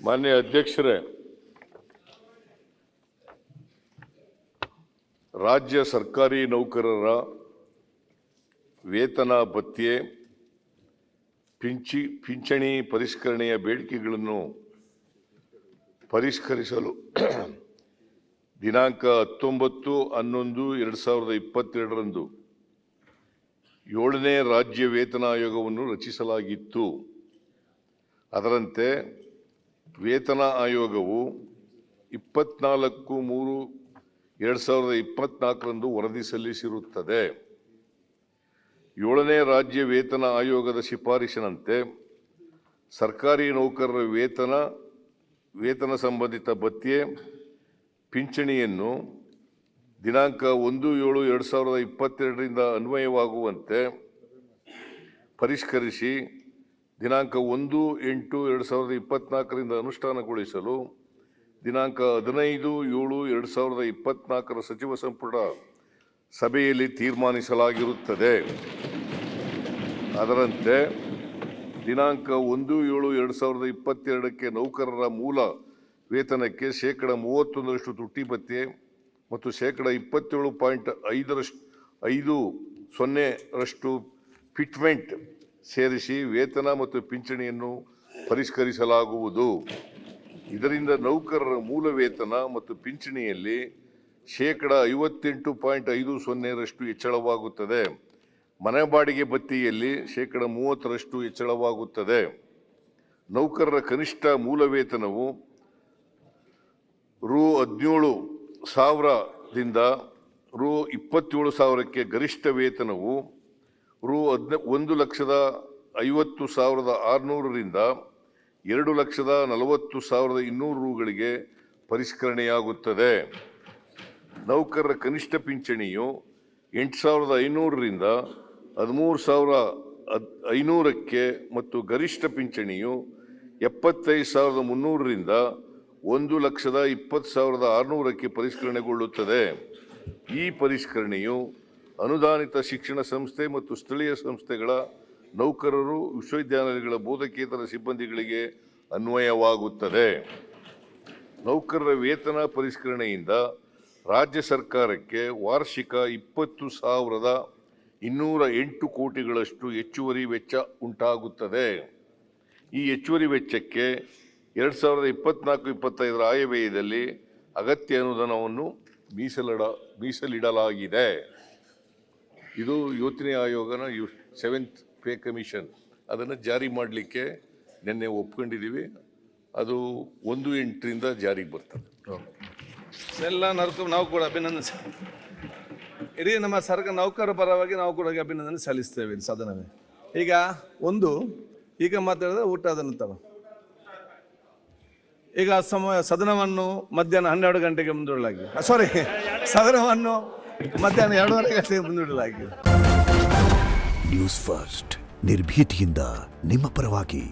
ಮಾನ್ಯ ಅಧ್ಯಕ್ಷರೇ, ರಾಜ್ಯ ಸರ್ಕಾರಿ ನೌಕರರ ವೇತನ ಭತ್ಯೆ ಪಿಂಚಣಿ ಪರಿಷ್ಕರಣೆಯ ಬೇಡಿಕೆಗಳನ್ನು ಪರಿಷ್ಕರಿಸಲು ದಿನಾಂಕ 19/11/2022ರಂದು 7ನೇ ರಾಜ್ಯ ವೇತನ ಆಯೋಗವನ್ನು ರಚಿಸಲಾಗಿತ್ತು. ಅದರಂತೆ ವೇತನ ಆಯೋಗವು 24/3/2024ರಂದು ವರದಿ ಸಲ್ಲಿಸಿರುತ್ತದೆ. 7ನೇ ರಾಜ್ಯ ವೇತನ ಆಯೋಗದ ಶಿಫಾರಸಿನಂತೆ ಸರ್ಕಾರಿ ನೌಕರರ ವೇತನ ಸಂಬಂಧಿತ ಭತ್ಯೆ ಪಿಂಚಣಿಯನ್ನು ದಿನಾಂಕ 1/7/2022ರಿಂದ ಅನ್ವಯವಾಗುವಂತೆ ಪರಿಷ್ಕರಿಸಿ ದಿನಾಂಕ 1/8/2024ರಿಂದ ಅನುಷ್ಠಾನಗೊಳಿಸಲು ದಿನಾಂಕ 15/7/2024ರ ಸಚಿವ ಸಂಪುಟ ಸಭೆಯಲ್ಲಿ ತೀರ್ಮಾನಿಸಲಾಗಿರುತ್ತದೆ. ಅದರಂತೆ ದಿನಾಂಕ 1/7/2022ಕ್ಕೆ ನೌಕರರ ಮೂಲ ವೇತನಕ್ಕೆ 31% ತುಟ್ಟಿ ಭತ್ಯೆ ಮತ್ತು 27.50% ಫಿಟ್ಮೆಂಟ್ ಸೇರಿಸಿ ವೇತನ ಮತ್ತು ಪಿಂಚಣಿಯನ್ನು ಪರಿಷ್ಕರಿಸಲಾಗುವುದು. ಇದರಿಂದ ನೌಕರರ ಮೂಲ ವೇತನ ಮತ್ತು ಪಿಂಚಣಿಯಲ್ಲಿ 58.50% ಹೆಚ್ಚಳವಾಗುತ್ತದೆ. ಮನೆ ಬಾಡಿಗೆ ಭತ್ಯೆಯಲ್ಲಿ 30% ಹೆಚ್ಚಳವಾಗುತ್ತದೆ. ನೌಕರರ ಕನಿಷ್ಠ ಮೂಲ ವೇತನವು ರೂ. 17,000ದಿಂದ ರೂ. 27,000ಕ್ಕೆ, ಗರಿಷ್ಠ ವೇತನವು ರೂ. 1,50,600ರಿಂದ 2,40,200 ಪರಿಷ್ಕರಣೆಯಾಗುತ್ತದೆ. ನೌಕರರ ಕನಿಷ್ಠ ಪಿಂಚಣಿಯು 8,500ರಿಂದ 13,500ಕ್ಕೆ ಮತ್ತು ಗರಿಷ್ಠ ಪಿಂಚಣಿಯು 75,300ರಿಂದ 1,20,600ಕ್ಕೆ ಪರಿಷ್ಕರಣೆಗೊಳ್ಳುತ್ತದೆ. ಈ ಪರಿಷ್ಕರಣೆಯು ಅನುದಾನಿತ ಶಿಕ್ಷಣ ಸಂಸ್ಥೆ ಮತ್ತು ಸ್ಥಳೀಯ ಸಂಸ್ಥೆಗಳ ನೌಕರರು, ವಿಶ್ವವಿದ್ಯಾನಿಲಯಗಳ ಬೋಧಕೇತರ ಸಿಬ್ಬಂದಿಗಳಿಗೆ ಅನ್ವಯವಾಗುತ್ತದೆ. ನೌಕರರ ವೇತನ ಪರಿಷ್ಕರಣೆಯಿಂದ ರಾಜ್ಯ ಸರ್ಕಾರಕ್ಕೆ ವಾರ್ಷಿಕ 20,208 ಕೋಟಿಗಳಷ್ಟು ಹೆಚ್ಚುವರಿ ವೆಚ್ಚ ಉಂಟಾಗುತ್ತದೆ. ಈ ಹೆಚ್ಚುವರಿ ವೆಚ್ಚಕ್ಕೆ 2024-25 ಆಯವ್ಯಯದಲ್ಲಿ ಅಗತ್ಯ ಅನುದಾನವನ್ನು ಮೀಸಲಿಡಲಾಗಿದೆ. ಇದು 7ನೇ ಆಯೋಗನ 7th ಪೇ ಕಮಿಷನ್ ಅದನ್ನು ಜಾರಿ ಮಾಡಲಿಕ್ಕೆ ನಿನ್ನೆ ಒಪ್ಕೊಂಡಿದ್ದೀವಿ. ಅದು 1/8ರಿಂದ ಜಾರಿಗೆ ಬರ್ತದೆ. ಎಲ್ಲ ನಾವು ಕೂಡ ಅಭಿನಂದನೆ, ಇಡೀ ನಮ್ಮ ಸರ್ಕಾರ ನೌಕರರ ಪರವಾಗಿ ನಾವು ಕೂಡ ಅಭಿನಂದನೆ ಸಲ್ಲಿಸ್ತೇವೆ ಸದನವೇ. ಈಗ ಮಾತಾಡಿದ್ರೆ ಊಟದ ನಂತರ ಈಗ ಸದನವನ್ನು ಮಧ್ಯಾಹ್ನ 12 ಗಂಟೆಗೆ ಮುಂದೂಡಲಾಗಿದೆ. ಸದನವನ್ನು ಮಧ್ಯಾಹ್ನ 2:30 ಗಂಟೆಗೆ ಮುಂದೂಡಲಾಗಿದೆ. ನ್ಯೂಸ್ ಫಸ್ಟ್, ನಿರ್ಭೀತಿಯಿಂದ ನಿಮ್ಮ ಪರವಾಗಿ.